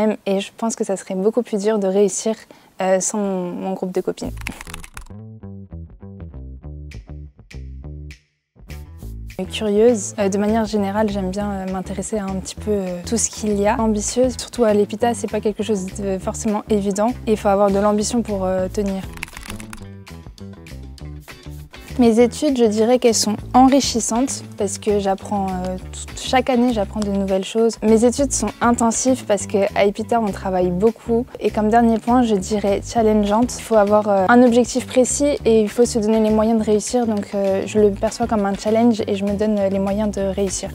Et je pense que ça serait beaucoup plus dur de réussir sans mon groupe de copines. Curieuse, de manière générale, j'aime bien m'intéresser à un petit peu tout ce qu'il y a. Ambitieuse, surtout à l'EPITA, c'est pas quelque chose de forcément évident et il faut avoir de l'ambition pour tenir. Mes études, je dirais qu'elles sont enrichissantes parce que chaque année, j'apprends de nouvelles choses. Mes études sont intensives parce qu'à EPITA, on travaille beaucoup. Et comme dernier point, je dirais challengeante. Il faut avoir un objectif précis et il faut se donner les moyens de réussir. Donc je le perçois comme un challenge et je me donne les moyens de réussir.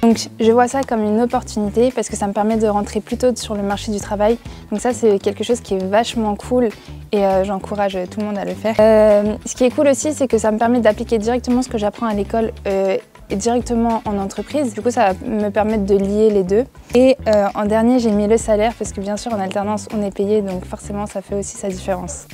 Donc je vois ça comme une opportunité parce que ça me permet de rentrer plus tôt sur le marché du travail. Donc ça c'est quelque chose qui est vachement cool et j'encourage tout le monde à le faire. Ce qui est cool aussi c'est que ça me permet d'appliquer directement ce que j'apprends à l'école et directement en entreprise. Du coup ça va me permettre de lier les deux. Et en dernier j'ai mis le salaire parce que bien sûr en alternance on est payé donc forcément ça fait aussi sa différence.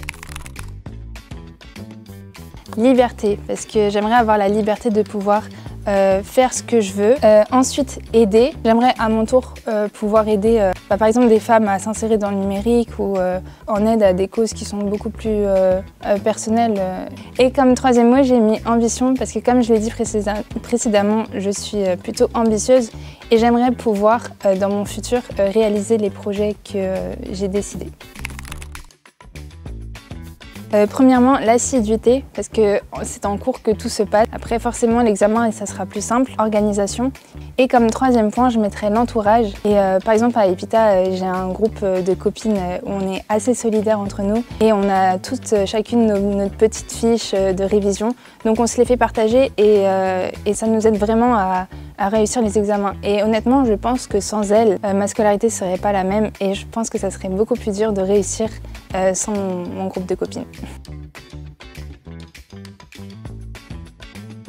Liberté, parce que j'aimerais avoir la liberté de pouvoir faire ce que je veux. Ensuite, aider. J'aimerais à mon tour pouvoir aider par exemple des femmes à s'insérer dans le numérique ou en aide à des causes qui sont beaucoup plus personnelles. Et comme troisième mot, j'ai mis ambition parce que comme je l'ai dit précédemment, je suis plutôt ambitieuse et j'aimerais pouvoir dans mon futur réaliser les projets que j'ai décidés. Premièrement, l'assiduité, parce que c'est en cours que tout se passe. Après, forcément, l'examen, ça sera plus simple. Organisation. Et comme troisième point, je mettrais l'entourage. Et par exemple, à EPITA, j'ai un groupe de copines où on est assez solidaires entre nous. Et on a toutes, chacune, notre petite fiche de révision. Donc on se les fait partager et ça nous aide vraiment à réussir les examens. Et honnêtement, je pense que sans elles, ma scolarité ne serait pas la même. Et je pense que ça serait beaucoup plus dur de réussir sans mon groupe de copines.